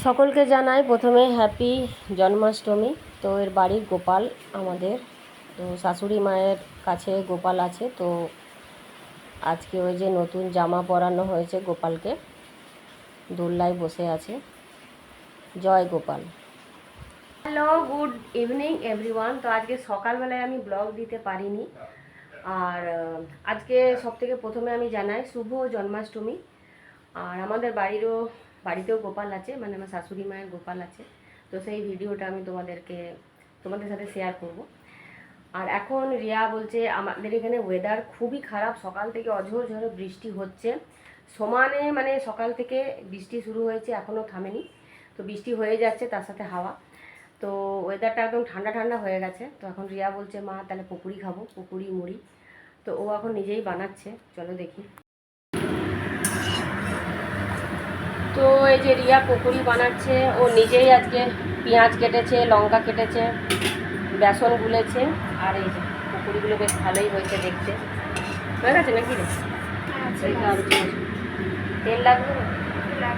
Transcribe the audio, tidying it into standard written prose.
সকলকে জানাই প্রথমে হ্যাপি জন্মাষ্টমী। তো এর বাড়ির গোপাল আমাদের, তো শাশুড়ি মায়ের কাছে গোপাল আছে। তো আজকে ওই যে নতুন জামা পরানো হয়েছে গোপালকে, দোলনায় বসে আছে। জয় Gopal. Hello, good evening everyone. তো আজকে সকালবেলায় আমি ব্লগ দিতে পারিনি, আর আজকে সবথেকে প্রথমে আমি জানাই শুভ জন্মাষ্টমী। আর আমাদের বাড়িতেও গোপাল আছে, মানে আমার শাশুড়ি মায়ের গোপাল আছে। তো সেই ভিডিওটা আমি তোমাদের সাথে শেয়ার করব। আর এখন রিয়া বলছে আমাদের এখানে ওয়েদার খুবই খারাপ, সকাল থেকে অঝোর ঝড়ে বৃষ্টি হচ্ছে সমানে, মানে সকাল থেকে বৃষ্টি শুরু হয়েছে, এখনও থামেনি। তো বৃষ্টি হয়ে যাচ্ছে, তার সাথে হাওয়া। তো ওয়েদারটা একদম ঠান্ডা ঠান্ডা হয়ে গেছে। তো এখন রিয়া বলছে মা তাহলে পকুড়ি খাবো, পকুড়ি মুড়ি। তো ও এখন নিজেই বানাচ্ছে, চলো দেখি। তো এই যে রিয়া পকোড়ি বানাচ্ছে, ও নিজেই আজকে পেঁয়াজ কেটেছে, লঙ্কা কেটেছে, বেসন গুলেছে। আর এই যে পকোড়িগুলো বেশ ভালোই হয়েছে দেখতে। হয়ে গেছে নাকি রে? তেল লাগবে না?